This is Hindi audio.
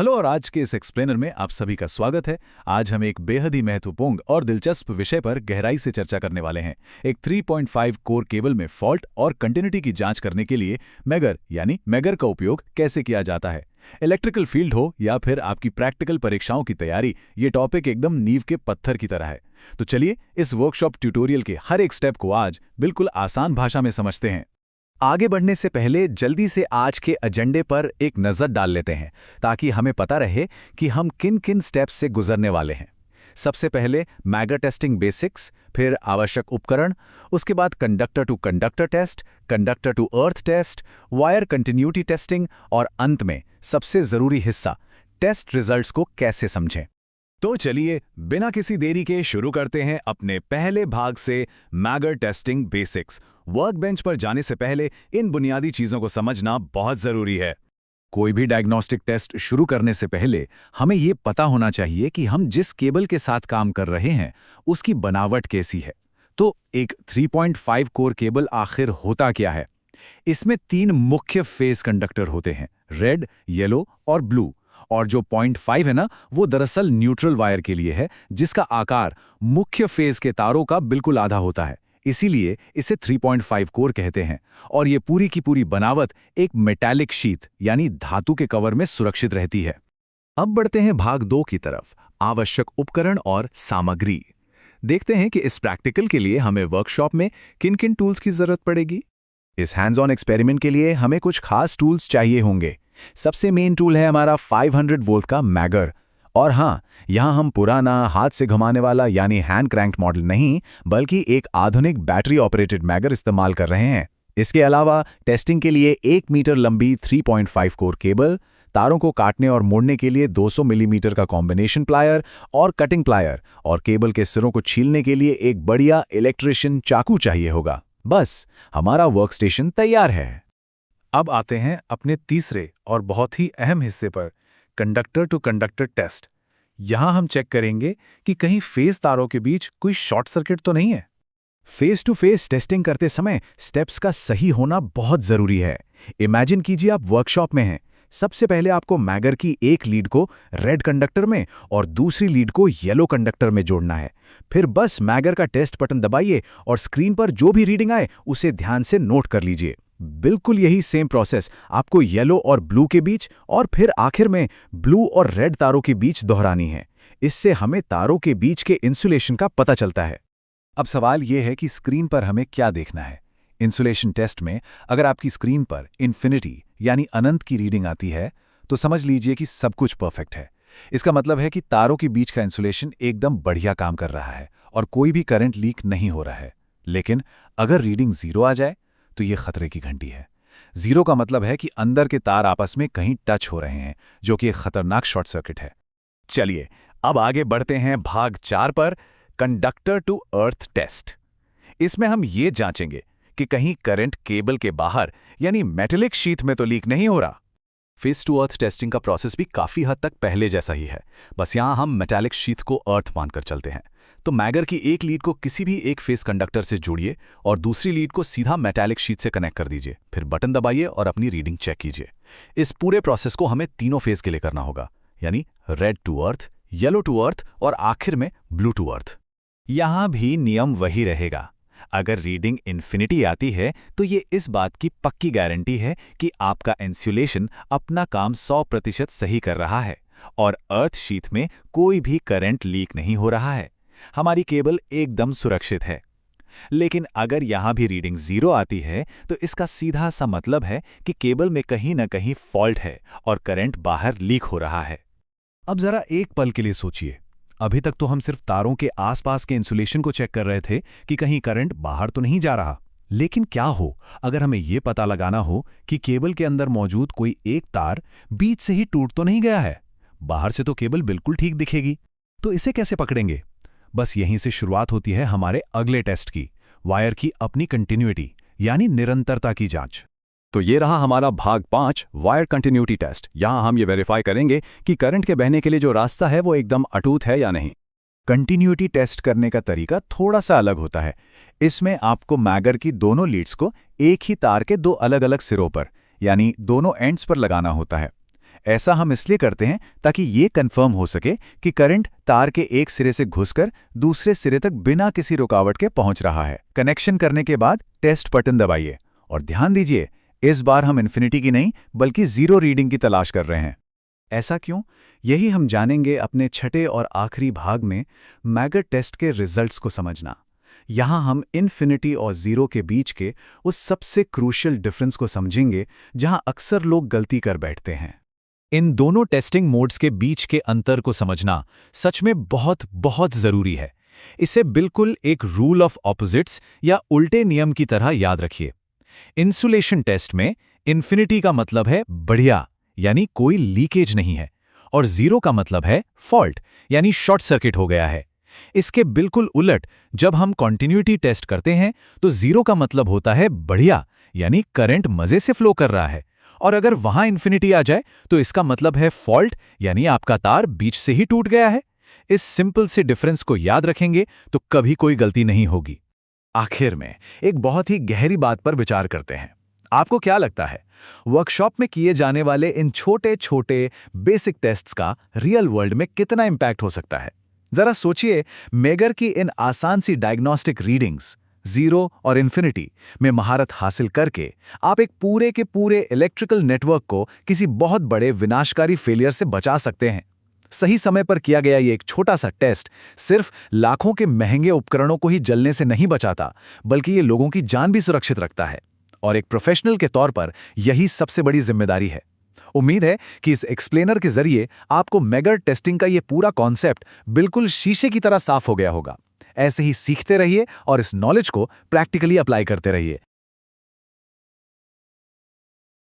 हेलो और आज के इस एक्सप्लेनर में आप सभी का स्वागत है। आज हम एक बेहद ही महत्वपूर्ण और दिलचस्प विषय पर गहराई से चर्चा करने वाले हैं। एक 3.5 कोर केबल में फॉल्ट और कंटिन्यूटी की जांच करने के लिए मैगर का उपयोग कैसे किया जाता है। इलेक्ट्रिकल फील्ड हो या फिर आपकी प्रैक्टिकल परीक्षाओं की तैयारी, ये टॉपिक एकदम नींव के पत्थर की तरह है। तो चलिए इस वर्कशॉप ट्यूटोरियल के हर एक स्टेप को आज बिल्कुल आसान भाषा में समझते हैं। आगे बढ़ने से पहले जल्दी से आज के एजेंडे पर एक नज़र डाल लेते हैं ताकि हमें पता रहे कि हम किन किन स्टेप्स से गुजरने वाले हैं। सबसे पहले मैगर टेस्टिंग बेसिक्स, फिर आवश्यक उपकरण, उसके बाद conductor to conductor test, conductor to earth test, wire continuity testing और अंत में सबसे ज़रूरी हिस्सा टेस्ट रिजल्ट्स को कैसे समझें। तो चलिए बिना किसी देरी के शुरू करते हैं अपने पहले भाग से, मैगर टेस्टिंग बेसिक्स। वर्कबेंच पर जाने से पहले इन बुनियादी चीज़ों को समझना बहुत ज़रूरी है। कोई भी डायग्नोस्टिक टेस्ट शुरू करने से पहले हमें ये पता होना चाहिए कि हम जिस केबल के साथ काम कर रहे हैं उसकी बनावट कैसी है। तो एक 3.5 कोर केबल आखिर होता क्या है? इसमें 3 मुख्य फेज कंडक्टर होते हैं, रेड, येलो और ब्लू। और जो 0.5 है ना, वो दरअसल न्यूट्रल वायर के लिए है, जिसका आकार मुख्य फेज के तारों का बिल्कुल आधा होता है। इसीलिए इसे 3.5 कोर कहते हैं। और ये पूरी की पूरी बनावट एक मेटालिक शीट यानी धातु के कवर में सुरक्षित रहती है। अब बढ़ते हैं भाग 2 की तरफ, आवश्यक उपकरण और सामग्री। देखते हैं कि इस प्रैक्टिकल के लिए हमें वर्कशॉप में किन किन टूल्स की जरूरत पड़ेगी। इस हैंड्स ऑन एक्सपेरिमेंट के लिए हमें कुछ खास टूल्स चाहिए होंगे। सबसे मेन टूल है हमारा 500 वोल्ट का मैगर। और हाँ, यहाँ हम पुराना हाथ से घुमाने वाला यानी हैंड क्रैंक्ड मॉडल नहीं, बल्कि एक आधुनिक बैटरी ऑपरेटेड मैगर इस्तेमाल कर रहे हैं। इसके अलावा टेस्टिंग के लिए 1 मीटर लंबी 3.5 कोर केबल, तारों को काटने और मोड़ने के लिए 200 मिलीमीटर का कॉम्बिनेशन प्लायर और कटिंग प्लायर, और केबल के सिरों को छीलने के लिए एक बढ़िया इलेक्ट्रिशियन चाकू चाहिए होगा। बस हमारा वर्कस्टेशन तैयार है। अब आते हैं अपने तीसरे और बहुत ही अहम हिस्से पर, कंडक्टर टू कंडक्टर टेस्ट। यहाँ हम चेक करेंगे कि कहीं फेज तारों के बीच कोई शॉर्ट सर्किट तो नहीं है। फेस टू फेस टेस्टिंग करते समय स्टेप्स का सही होना बहुत जरूरी है। इमेजिन कीजिए आप वर्कशॉप में हैं। सबसे पहले आपको मैगर की एक लीड को रेड कंडक्टर में और दूसरी लीड को येलो कंडक्टर में जोड़ना है। फिर बस मैगर का टेस्ट बटन दबाइए और स्क्रीन पर जो भी रीडिंग आए उसे ध्यान से नोट कर लीजिए। बिल्कुल यही सेम प्रोसेस आपको येलो और ब्लू के बीच और फिर आखिर में ब्लू और रेड तारों के बीच दोहरानी है। इससे हमें तारों के बीच के इंसुलेशन का पता चलता है। अब सवाल यह है कि स्क्रीन पर हमें क्या देखना है। इंसुलेशन टेस्ट में अगर आपकी स्क्रीन पर इन्फिनिटी यानी अनंत की रीडिंग आती है तो समझ लीजिए कि सब कुछ परफेक्ट है। इसका मतलब है कि तारों के बीच का इंसुलेशन एकदम बढ़िया काम कर रहा है और कोई भी करंट लीक नहीं हो रहा है। लेकिन अगर रीडिंग 0 आ जाए तो ये खतरे की घंटी है। 0 का मतलब है कि अंदर के तार आपस में कहीं टच हो रहे हैं, जो कि एक खतरनाक शॉर्ट सर्किट है। चलिए अब आगे बढ़ते हैं भाग 4 पर, कंडक्टर टू अर्थ टेस्ट। इसमें हम ये जांचेंगे कि कहीं करंट केबल के बाहर यानी मेटालिक शीट में तो लीक नहीं हो रहा। फेस टू अर्थ टेस्टिंग का प्रोसेस भी काफी हद तक पहले जैसा ही है, बस यहां हम मेटालिक शीट को अर्थ मानकर चलते हैं। तो मैगर की एक लीड को किसी भी एक फेस कंडक्टर से जोड़िए और दूसरी लीड को सीधा मेटालिक शीट से कनेक्ट कर दीजिए। फिर बटन दबाइए और अपनी रीडिंग चेक कीजिए। इस पूरे प्रोसेस को हमें तीनों फेस के लिए करना होगा, यानी red to earth, yellow to earth और आखिर में ब्लू टू अर्थ। यहां भी नियम वही रहेगा। अगर रीडिंग इन्फिनिटी आती है तो ये इस बात की पक्की गारंटी है कि आपका इंसुलेशन अपना काम 100% सही कर रहा है और अर्थ शीट में कोई भी करंट लीक नहीं हो रहा है। हमारी केबल एकदम सुरक्षित है। लेकिन अगर यहां भी रीडिंग 0 आती है तो इसका सीधा सा मतलब है कि केबल में कहीं न कहीं फॉल्ट है और करंट बाहर लीक हो रहा है। अब जरा एक पल के लिए सोचिए, अभी तक तो हम सिर्फ तारों के आसपास के इंसुलेशन को चेक कर रहे थे कि कहीं करंट बाहर तो नहीं जा रहा। लेकिन क्या हो अगर हमें यह पता लगाना हो कि केबल के अंदर मौजूद कोई एक तार बीच से ही टूट तो नहीं गया है। बाहर से तो केबल बिल्कुल ठीक दिखेगी, तो इसे कैसे पकड़ेंगे? बस यहीं से शुरुआत होती है हमारे अगले टेस्ट की, वायर की अपनी कंटिन्यूटी यानी निरंतरता की जांच। तो ये रहा हमारा भाग 5, वायर कंटिन्यूटी टेस्ट। यहां हम ये वेरीफाई करेंगे कि करंट के बहने के लिए जो रास्ता है वो एकदम अटूट है या नहीं। कंटिन्यूटी टेस्ट करने का तरीका थोड़ा सा अलग होता है। इसमें आपको मैगर की दोनों लीड्स को एक ही तार के 2 अलग अलग सिरों पर यानी दोनों एंड्स पर लगाना होता है। ऐसा हम इसलिए करते हैं ताकि ये कंफर्म हो सके कि करंट तार के एक सिरे से घुसकर दूसरे सिरे तक बिना किसी रुकावट के पहुंच रहा है। कनेक्शन करने के बाद टेस्ट बटन दबाइए और ध्यान दीजिए, इस बार हम इन्फिनिटी की नहीं बल्कि 0 रीडिंग की तलाश कर रहे हैं। ऐसा क्यों? यही हम जानेंगे अपने छठे और आखिरी भाग में, मैगर टेस्ट के रिजल्ट्स को समझना। यहाँ हम इन्फिनिटी और 0 के बीच के उस सबसे क्रूशियल डिफरेंस को समझेंगे जहाँ अक्सर लोग गलती कर बैठते हैं। इन दोनों टेस्टिंग मोड्स के बीच के अंतर को समझना सच में बहुत बहुत जरूरी है। इसे बिल्कुल एक रूल ऑफ ऑपोजिट्स या उल्टे नियम की तरह याद रखिए। इंसुलेशन टेस्ट में इन्फिनिटी का मतलब है बढ़िया, यानी कोई लीकेज नहीं है, और 0 का मतलब है फॉल्ट, यानी शॉर्ट सर्किट हो गया है। इसके बिल्कुल उलट जब हम कॉन्टिन्यूटी टेस्ट करते हैं तो 0 का मतलब होता है बढ़िया, यानी करंट मजे से फ्लो कर रहा है, और अगर वहां इन्फिनिटी आ जाए तो इसका मतलब है फॉल्ट, यानी आपका तार बीच से ही टूट गया है। इस सिंपल से डिफरेंस को याद रखेंगे तो कभी कोई गलती नहीं होगी। आखिर में एक बहुत ही गहरी बात पर विचार करते हैं। आपको क्या लगता है, वर्कशॉप में किए जाने वाले इन छोटे छोटे बेसिक टेस्ट्स का रियल वर्ल्ड में कितना इंपैक्ट हो सकता है? जरा सोचिए, मेगर की इन आसान सी डायग्नोस्टिक रीडिंग्स 0 और इन्फिनिटी में महारत हासिल करके आप एक पूरे के पूरे इलेक्ट्रिकल नेटवर्क को किसी बहुत बड़े विनाशकारी फेलियर से बचा सकते हैं। सही समय पर किया गया ये एक छोटा सा टेस्ट सिर्फ लाखों के महंगे उपकरणों को ही जलने से नहीं बचाता, बल्कि ये लोगों की जान भी सुरक्षित रखता है। और एक प्रोफेशनल के तौर पर यही सबसे बड़ी जिम्मेदारी है। उम्मीद है कि इस एक्सप्लेनर के जरिए आपको मेगर टेस्टिंग का ये पूरा कॉन्सेप्ट बिल्कुल शीशे की तरह साफ हो गया होगा। ऐसे ही सीखते रहिए और इस नॉलेज को प्रैक्टिकली अप्लाई करते रहिए।